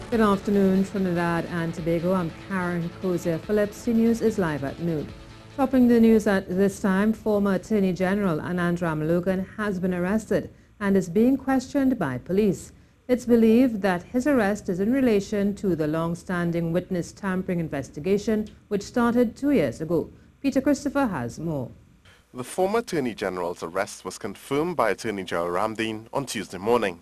Good afternoon, Trinidad and Tobago. I'm Karen Cozier Phillips. CNews is live at noon. Topping the news at this time, former Attorney General Anand Ramlogan has been arrested and is being questioned by police. It's believed that his arrest is in relation to the long-standing witness tampering investigation, which started 2 years ago. Peter Christopher has more. The former Attorney General's arrest was confirmed by Attorney General Ramdeen on Tuesday morning.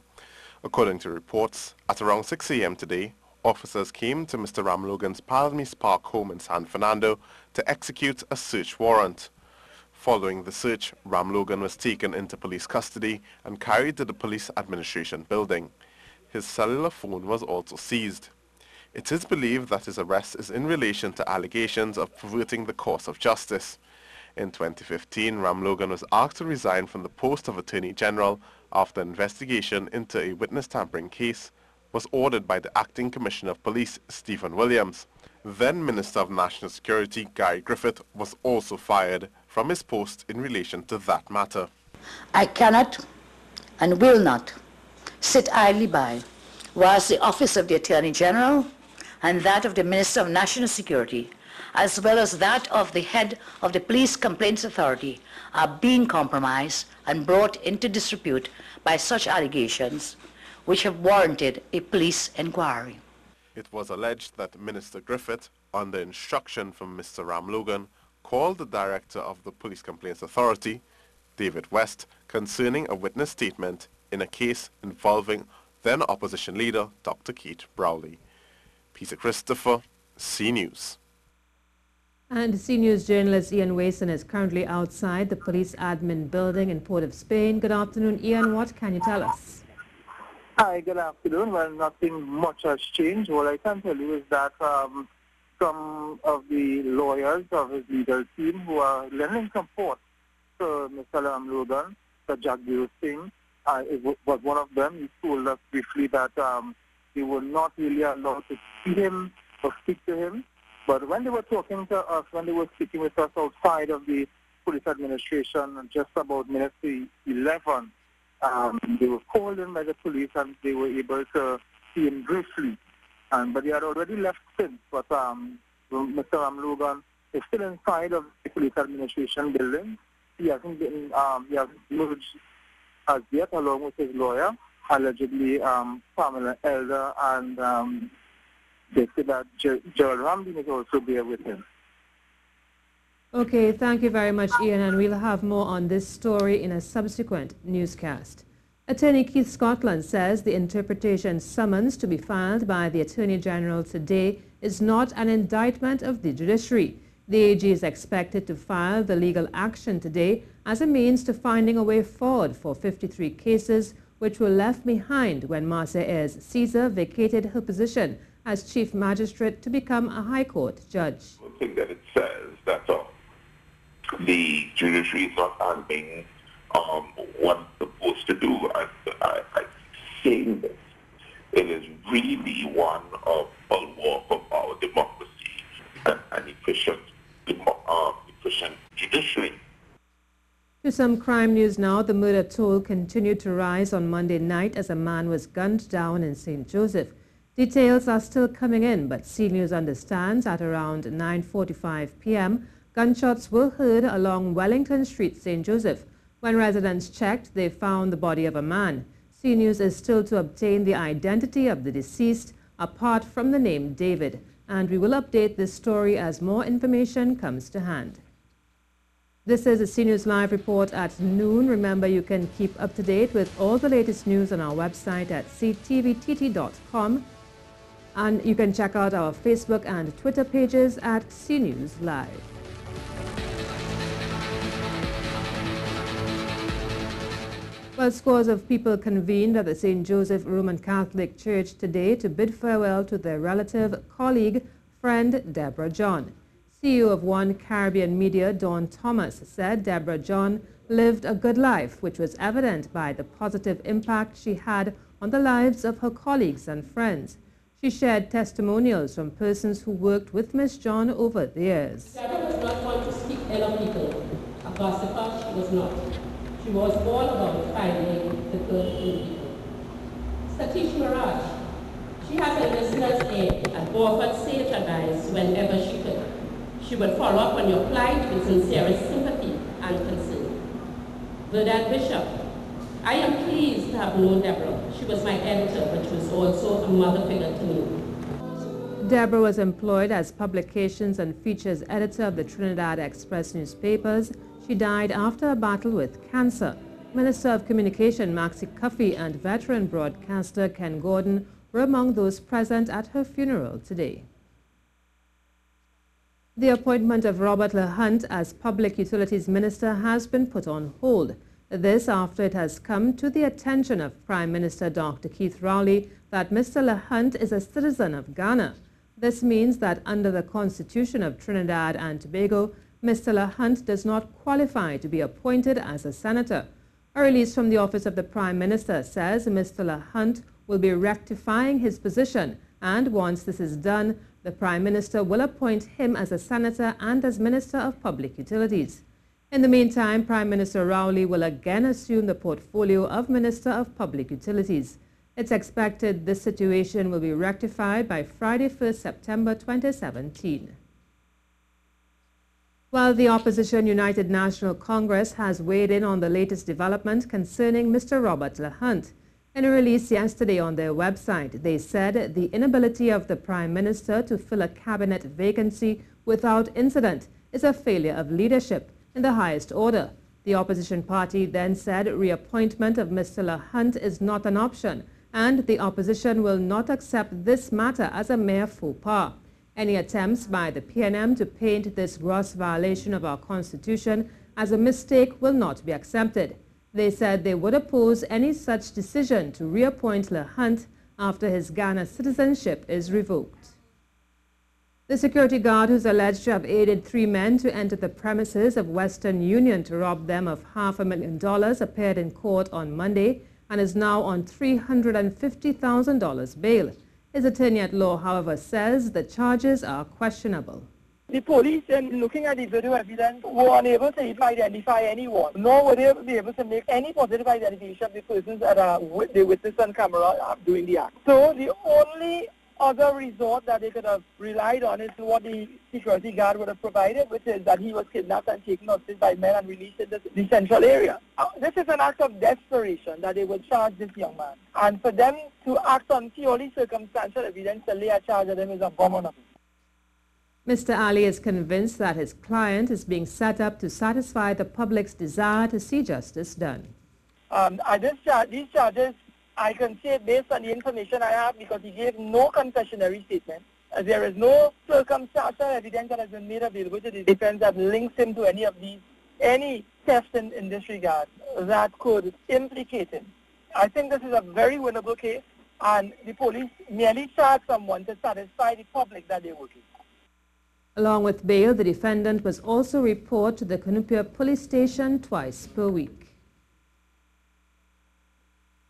According to reports, at around 6 a.m. today, officers came to Mr. Ramlogan's Palmis Park home in San Fernando to execute a search warrant. Following the search, Ramlogan was taken into police custody and carried to the police administration building. His cellular phone was also seized. It is believed that his arrest is in relation to allegations of perverting the course of justice. In 2015, Ramlogan was asked to resign from the post of Attorney General after an investigation into a witness tampering case was ordered by the Acting Commissioner of Police, Stephen Williams. Then Minister of National Security, Guy Griffith, was also fired from his post in relation to that matter. I cannot and will not sit idly by whilst the office of the Attorney General and that of the Minister of National Security, as well as that of the head of the Police Complaints Authority, are being compromised and brought into disrepute by such allegations which have warranted a police inquiry. It was alleged that Minister Griffith, under instruction from Mr. Ramlogan, called the director of the Police Complaints Authority, David West, concerning a witness statement in a case involving then opposition leader Dr. Kate Browley. Peter Christopher, CNews. And CNews journalist Ian Wason is currently outside the police admin building in Port of Spain. Good afternoon, Ian. What can you tell us? Hi, good afternoon. Well, nothing much has changed. What I can tell you is that some of the lawyers of his legal team who are lending support to Mr. Ramlogan, Mr. Jagdeep Singh, was one of them. He told us briefly that he would not really allow to see him or speak to him. But when they were talking to us, when they were speaking with us outside of the police administration, just about minutes to 11, they were called in by the police and they were able to see him briefly. But they had already left since. But Mr. Ramlogan is still inside of the police administration building. He hasn't been, he hasn't emerged as yet, along with his lawyer, allegedly Pamela Elder, and they say that Gerald Ramdeen is also there with him. Okay, thank you very much, Ian, and we'll have more on this story in a subsequent newscast. Attorney Keith Scotland says the interpretation summons to be filed by the Attorney General today is not an indictment of the judiciary. The AG is expected to file the legal action today as a means to finding a way forward for 53 cases which were left behind when Marcia Ayres Caesar vacated her position as Chief Magistrate to become a High Court judge. One thing that it says that the judiciary is not handling what it's supposed to do. I saying this, it is really one of bulwark of our democracy and an efficient judiciary. To some crime news now, the murder toll continued to rise on Monday night as a man was gunned down in St. Joseph. Details are still coming in, but CNews understands at around 9:45 p.m., gunshots were heard along Wellington Street, St. Joseph. When residents checked, they found the body of a man. CNews is still to obtain the identity of the deceased, apart from the name David, and we will update this story as more information comes to hand. This is a CNews Live report at noon. Remember, you can keep up to date with all the latest news on our website at ctvtt.com. And you can check out our Facebook and Twitter pages at CNews Live. Well, scores of people convened at the St. Joseph Roman Catholic Church today to bid farewell to their relative, colleague, friend Deborah John. CEO of One Caribbean Media, Dawn Thomas, said Deborah John lived a good life, which was evident by the positive impact she had on the lives of her colleagues and friends. She shared testimonials from persons who worked with Miss John over the years. Deborah was not one to speak ill of people. A gossiper, she was not. She was all about finding the good in people. Satish Maharaj, She has enlisted us and offered safe advice whenever she could. She would follow up on your plight with sincerest sympathy and concern. Verdad Bishop, I am pleased to have known Deborah. She was my editor, but she was also a mother figure to me. Deborah was employed as publications and features editor of the Trinidad Express newspapers. She died after a battle with cancer. Minister of Communication Maxie Cuffey and veteran broadcaster Ken Gordon were among those present at her funeral today. The appointment of Robert Hunte as Public Utilities Minister has been put on hold. This after it has come to the attention of Prime Minister Dr. Keith Rowley that Mr. Hunte is a citizen of Ghana. This means that under the Constitution of Trinidad and Tobago, Mr. Hunte does not qualify to be appointed as a senator. A release from the office of the Prime Minister says Mr. Hunte will be rectifying his position, and once this is done, the Prime Minister will appoint him as a senator and as Minister of Public Utilities. In the meantime, Prime Minister Rowley will again assume the portfolio of Minister of Public Utilities. It's expected this situation will be rectified by Friday, 1st September 2017. While the opposition United National Congress has weighed in on the latest development concerning Mr. Robert Hunte. In a release yesterday on their website, they said the inability of the Prime Minister to fill a cabinet vacancy without incident is a failure of leadership in the highest order. The opposition party then said reappointment of Mr. Hunte is not an option, and the opposition will not accept this matter as a mere faux pas. Any attempts by the PNM to paint this gross violation of our Constitution as a mistake will not be accepted. They said they would oppose any such decision to reappoint Hunte after his Ghana citizenship is revoked. The security guard who's alleged to have aided 3 men to enter the premises of Western Union to rob them of $500,000 appeared in court on Monday and is now on $350,000 bail. His attorney at law, however, says the charges are questionable. The police, in looking at the video evidence, were unable to even identify anyone, nor were they be able to make any positive identification of the persons that they witnessed on camera doing the act. So the only other resort that they could have relied on is what the security guard would have provided, which is that he was kidnapped and taken hostage by men and released in the central area. This is an act of desperation that they would charge this young man. And for them to act on purely circumstantial evidence to lay a charge at him is abominable. Mr. Ali is convinced that his client is being set up to satisfy the public's desire to see justice done. These charges, I can say based on the information I have, because he gave no confessionary statement. There is no circumstantial evidence that has been made available to the defense that links him to any theft in this regard that could implicate him. I think this is a very winnable case, and the police merely charge someone to satisfy the public that they're working. Along with bail, the defendant was also reported to the Cunupia police station twice per week.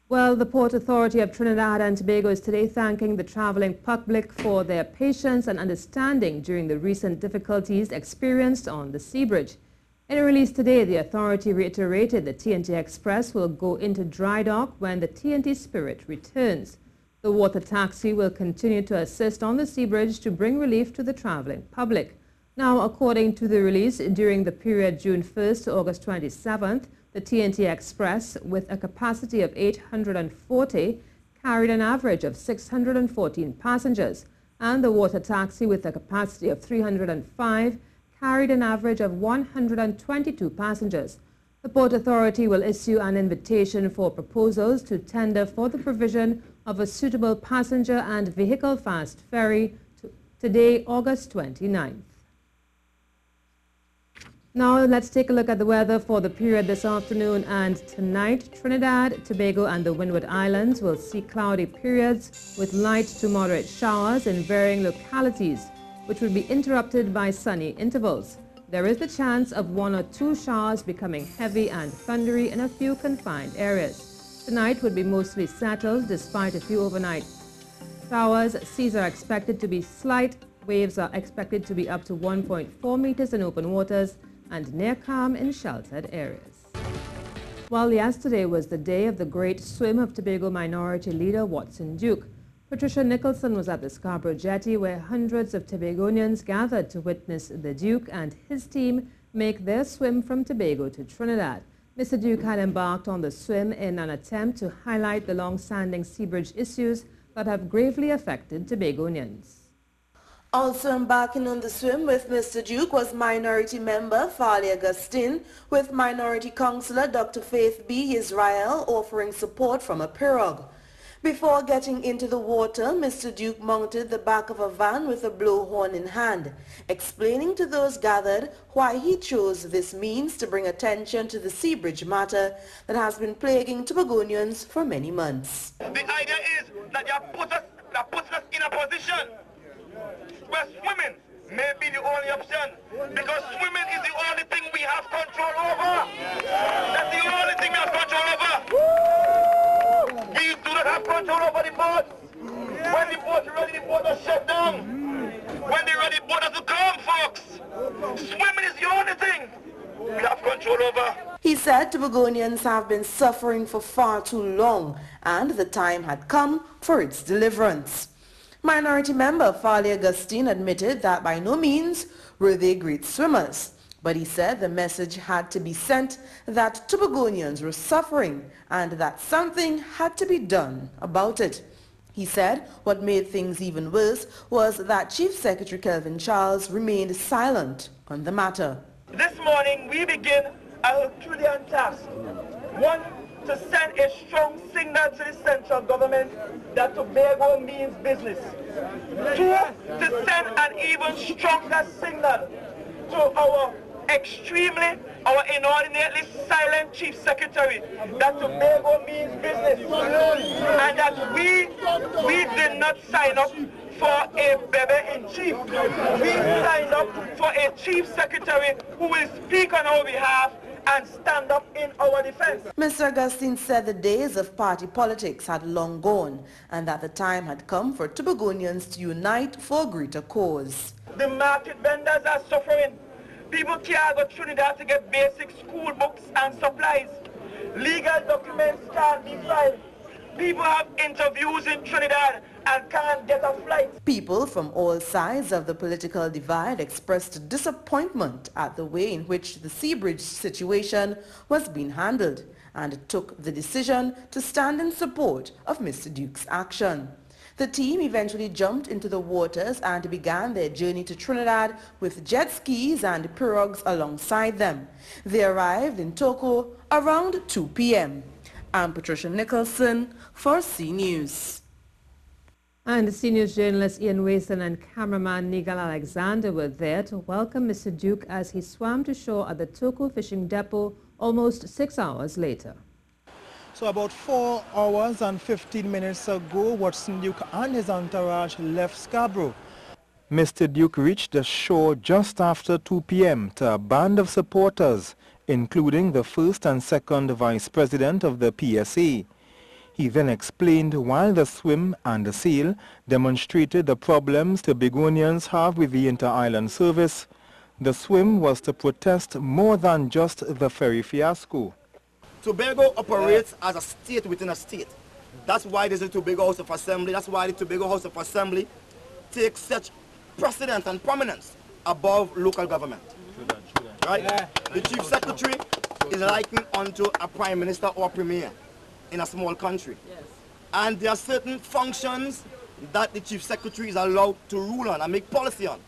Well, the Port Authority of Trinidad and Tobago is today thanking the traveling public for their patience and understanding during the recent difficulties experienced on the sea bridge. In a release today, the authority reiterated the TNT Express will go into dry dock when the TNT Spirit returns. The water taxi will continue to assist on the sea bridge to bring relief to the traveling public. Now, according to the release, during the period June 1st to August 27th, the TNT Express, with a capacity of 840, carried an average of 614 passengers, and the water taxi, with a capacity of 305, carried an average of 122 passengers. The Port Authority will issue an invitation for proposals to tender for the provision of a suitable passenger and vehicle fast ferry today, August 29th. Now let's take a look at the weather for the period this afternoon and tonight. Trinidad, Tobago and the Windward Islands will see cloudy periods with light to moderate showers in varying localities, which will be interrupted by sunny intervals. There is the chance of 1 or 2 showers becoming heavy and thundery in a few confined areas. Tonight would be mostly settled despite a few overnight showers. Seas are expected to be slight. Waves are expected to be up to 1.4 meters in open waters and near calm in sheltered areas. While yesterday was the day of the great swim of Tobago minority leader Watson Duke, Patricia Nicholson was at the Scarborough Jetty where hundreds of Tobagonians gathered to witness the Duke and his team make their swim from Tobago to Trinidad. Mr. Duke had embarked on the swim in an attempt to highlight the long-standing seabridge issues that have gravely affected Tobagonians. Also embarking on the swim with Mr. Duke was Minority Member Farley Augustine, with Minority Councillor Dr. Faith B. Israel offering support from a pirogue. Before getting into the water, Mr. Duke mounted the back of a van with a blowhorn in hand, explaining to those gathered why he chose this means to bring attention to the seabridge matter that has been plaguing Tobagonians for many months. The idea is that that puts us in a position where swimming may be the only option, because swimming is the only thing we have control over. That's the only thing we have control over. We do not have control over the boat. When the boat is ready, the boat is shut down. When they're ready, the boat has to come, folks. Swimming is the only thing we have control over. He said Tobagonians have been suffering for far too long and the time had come for its deliverance. Minority Member Farley Augustine admitted that by no means were they great swimmers, but he said the message had to be sent that Tobagonians were suffering and that something had to be done about it. He said what made things even worse was that Chief Secretary Kelvin Charles remained silent on the matter. This morning we begin a Herculean task. One, to send a strong signal to the central government that Tobago means business. Two, to send an even stronger signal to our inordinately silent Chief Secretary that Tobago means business, and that we did not sign up for a baby-in-chief. We signed up for a Chief Secretary who will speak on our behalf and stand up in our defense. Mr. Augustine said the days of party politics had long gone and that the time had come for Tobagonians to unite for a greater cause. The market vendors are suffering. People can't go to Trinidad to get basic school books and supplies. Legal documents can't be filed. People have interviews in Trinidad and can't get a flight. People from all sides of the political divide expressed disappointment at the way in which the seabridge situation was being handled and took the decision to stand in support of Mr. Duke's action. The team eventually jumped into the waters and began their journey to Trinidad with jet skis and pirogues alongside them. They arrived in Toco around 2 p.m. I'm Patricia Nicholson for C News. And senior journalist Ian Wason and cameraman Nigel Alexander were there to welcome Mr. Duke as he swam to shore at the Toco fishing depot almost 6 hours later. So about 4 hours and 15 minutes ago, Watson Duke and his entourage left Scarborough. Mr. Duke reached the shore just after 2 p.m. to a band of supporters, including the first and second vice president of the PSA. He then explained why the swim and the sail demonstrated the problems Tobagonians have with the inter-island service. The swim was to protest more than just the ferry fiasco. Tobago operates as a state within a state. That's why there's a Tobago House of Assembly. That's why the Tobago House of Assembly takes such precedence and prominence above local government. Right? Yeah. The Chief Secretary is likened unto a Prime Minister or Premier in a small country. Yes. And there are certain functions that the Chief Secretary is allowed to rule on and make policy on.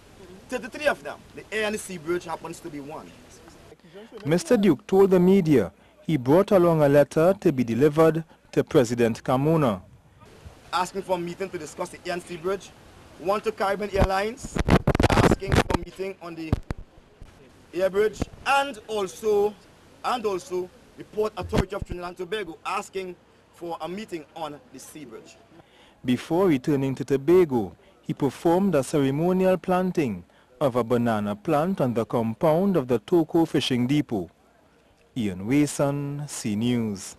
33 of them. The air and the sea bridge happens to be one. Mr. Duke told the media he brought along a letter to be delivered to President Carmona, asking for a meeting to discuss the air and sea bridge. One to Caribbean Airlines, asking for a meeting on the air bridge, and also the Port Authority of Trinidad and Tobago, asking for a meeting on the sea bridge. Before returning to Tobago, he performed a ceremonial planting of a banana plant on the compound of the Toco fishing depot. Ian Wason, C News.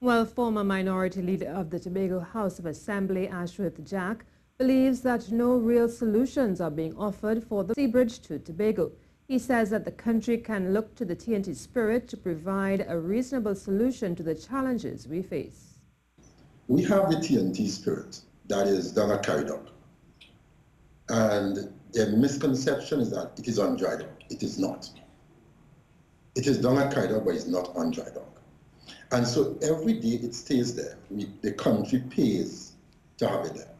Well, former minority leader of the Tobago House of Assembly, Ashworth Jack, believes that no real solutions are being offered for the sea bridge to Tobago. He says that the country can look to the TNT spirit to provide a reasonable solution to the challenges we face. We have the TNT spirit. that is done at carried up. And the misconception is that it is on dry dock. It is not. It is done at carried up, but it's not on dry dock. And so every day it stays there. The country pays to have it there.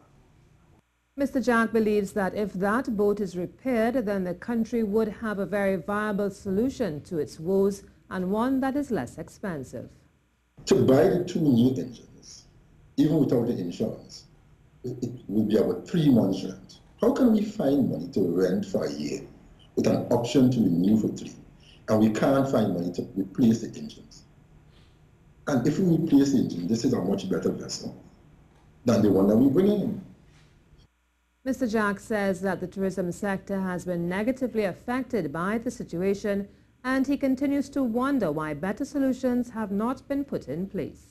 Mr. Jack believes that if that boat is repaired, then the country would have a very viable solution to its woes and one that is less expensive. To buy the 2 new engines, even without the insurance, it will be about 3 months rent. How can we find money to rent for a year with an option to renew for 3? And we can't find money to replace the engines. And if we replace the engine, this is a much better vessel than the one that we bring in. Mr. Jack says that the tourism sector has been negatively affected by the situation, and he continues to wonder why better solutions have not been put in place.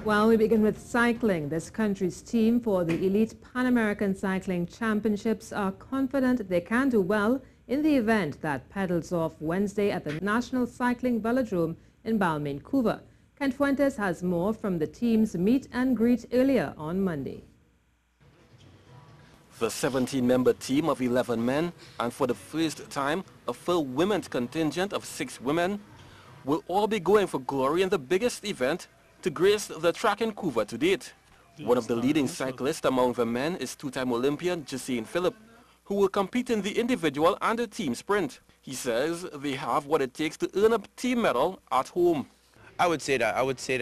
Well, we begin with cycling. This country's team for the Elite Pan American Cycling Championships are confident they can do well in the event that pedals off Wednesday at the National Cycling Velodrome in Balmain, Vancouver. Kent Fuentes has more from the team's meet and greet earlier on Monday. The 17-member team of 11 men, and for the first time, a full women's contingent of 6 women, will all be going for glory in the biggest event to grace the track in Vancouver to date. One of the leading cyclists among the men is 2-time Olympian Jacine Phillip, who will compete in the individual and the team sprint. He says they have what it takes to earn a team medal at home. I would say that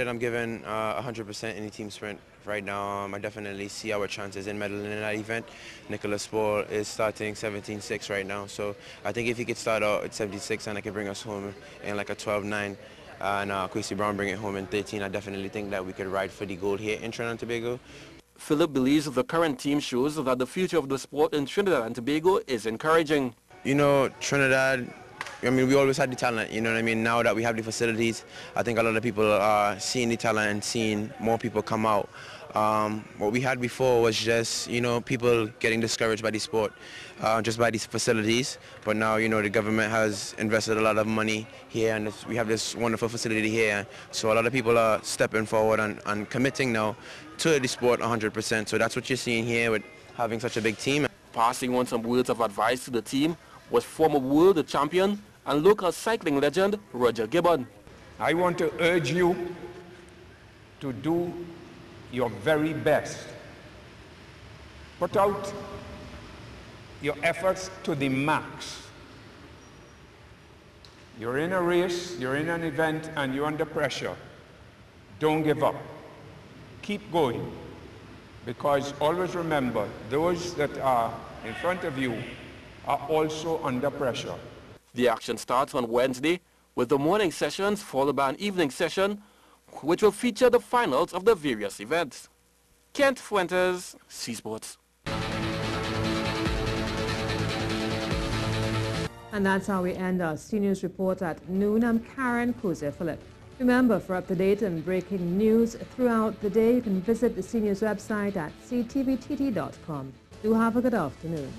I'm giving 100% in the team sprint right now. I definitely see our chances in medaling in that event. Nicholas Paul is starting 17.6 right now, so I think if he could start out at 76 and I could bring us home in like a 12.9, and Quincy Brown bring it home in 13, I definitely think that we could ride for the gold here in Trinidad and Tobago. Phillip believes the current team shows that the future of the sport in Trinidad and Tobago is encouraging. You know, Trinidad, I mean, we always had the talent, you know what I mean? Now that we have the facilities, I think a lot of people are seeing the talent and seeing more people come out. What we had before was just, you know, people getting discouraged by the sport, just by these facilities. But now, you know, the government has invested a lot of money here, and we have this wonderful facility here. So a lot of people are stepping forward and committing now to the sport 100%. So that's what you're seeing here with having such a big team. Passing on some words of advice to the team was former world champion and local cycling legend Roger Gibbon. I want to urge you to do your very best. Put out your efforts to the max. You're in a race, you're in an event, and you're under pressure. Don't give up. Keep going, because always remember, those that are in front of you are also under pressure. The action starts on Wednesday with the morning sessions followed by an evening session which will feature the finals of the various events. Kent Fuentes, C Sports. And that's how we end our CNews report at noon. I'm Karen Kuze-Phillip. Remember, for up-to-date and breaking news throughout the day, you can visit the CNews website at ctvtt.com. Do have a good afternoon.